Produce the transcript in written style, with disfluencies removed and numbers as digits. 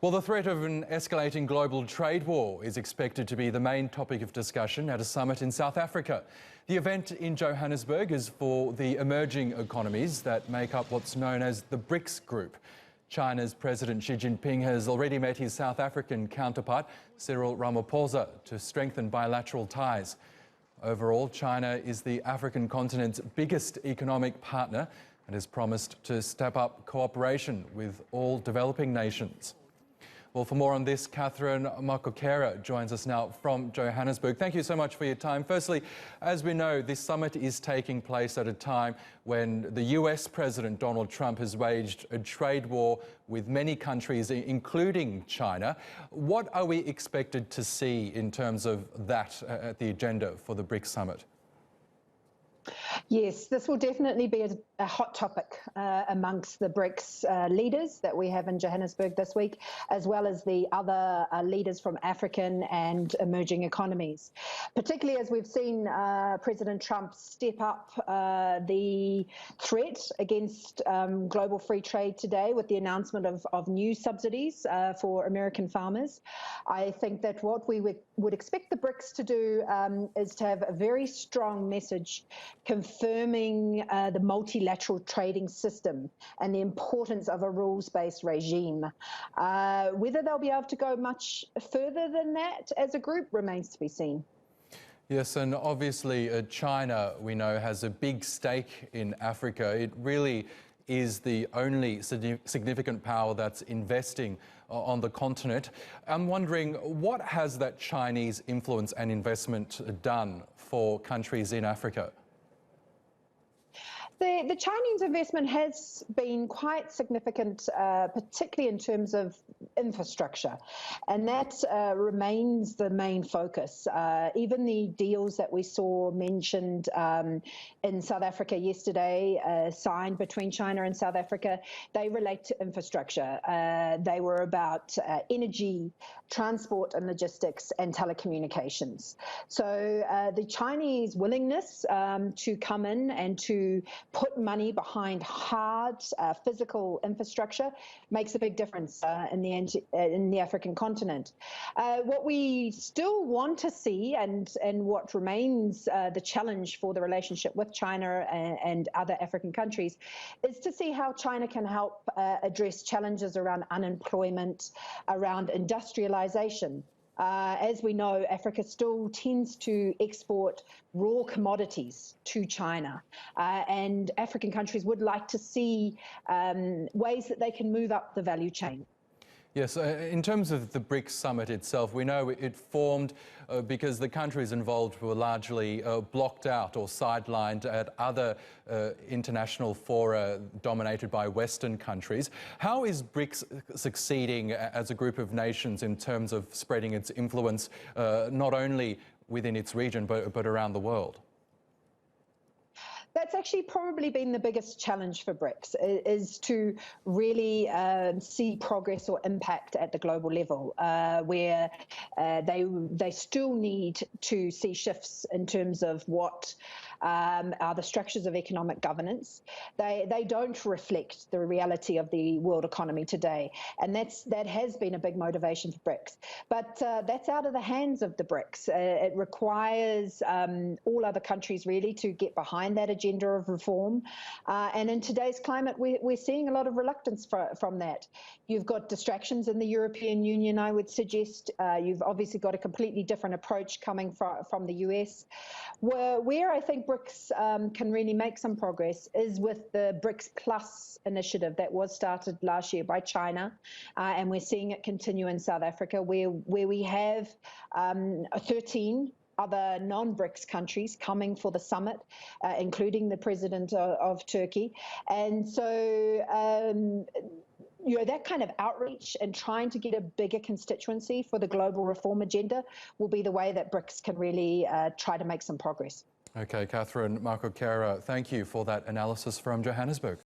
Well, the threat of an escalating global trade war is expected to be the main topic of discussion at a summit in South Africa. The event in Johannesburg is for the emerging economies that make up what's known as the BRICS group. China's President Xi Jinping has already met his South African counterpart, Cyril Ramaphosa, to strengthen bilateral ties. Overall, China is the African continent's biggest economic partner and has promised to step up cooperation with all developing nations. Well, for more on this, Grant Makokera joins us now from Johannesburg. Thank you so much for your time. Firstly, as we know, this summit is taking place at a time when the US President Donald Trump has waged a trade war with many countries, including China. What are we expected to see in terms of that at the agenda for the BRICS summit? Yes, this will definitely be a hot topic amongst the BRICS leaders that we have in Johannesburg this week, as well as the other leaders from African and emerging economies. Particularly as we've seen President Trump step up the threat against global free trade today with the announcement of new subsidies for American farmers. I think that what we would expect the BRICS to do is to have a very strong message confirming the multilateral trading system and the importance of a rules-based regime. Whether they'll be able to go much further than that as a group remains to be seen. Yes, and obviously China, we know, has a big stake in Africa. It really is the only significant power that's investing on the continent. I'm wondering, what has that Chinese influence and investment done for countries in Africa? The Chinese investment has been quite significant, particularly in terms of infrastructure, and that remains the main focus. Even the deals that we saw mentioned in South Africa yesterday, signed between China and South Africa, they relate to infrastructure. They were about energy, transport and logistics, and telecommunications. So the Chinese willingness to come in and to put money behind hard physical infrastructure makes a big difference in the African continent. What we still want to see, and what remains the challenge for the relationship with China and other African countries, is to see how China can help address challenges around unemployment, around industrialization. As we know, Africa still tends to export raw commodities to China, and African countries would like to see ways that they can move up the value chain. Yes, in terms of the BRICS summit itself, we know it formed because the countries involved were largely blocked out or sidelined at other international fora dominated by Western countries. How is BRICS succeeding as a group of nations in terms of spreading its influence not only within its region but around the world? That's actually probably been the biggest challenge for BRICS, is to really see progress or impact at the global level, where they still need to see shifts in terms of what are the structures of economic governance. They don't reflect the reality of the world economy today, and that has been a big motivation for BRICS. But that's out of the hands of the BRICS. It requires all other countries really to get behind that agenda of reform, and in today's climate we're seeing a lot of reluctance from that. You've got distractions in the European Union, I would suggest. You've obviously got a completely different approach coming from the US. Where I think BRICS can really make some progress is with the BRICS Plus initiative that was started last year by China, and we're seeing it continue in South Africa, where we have 13 other non-BRICS countries coming for the summit, including the president of Turkey. And so that kind of outreach and trying to get a bigger constituency for the global reform agenda will be the way that BRICS can really try to make some progress. Okay, Grant Makokera, thank you for that analysis from Johannesburg.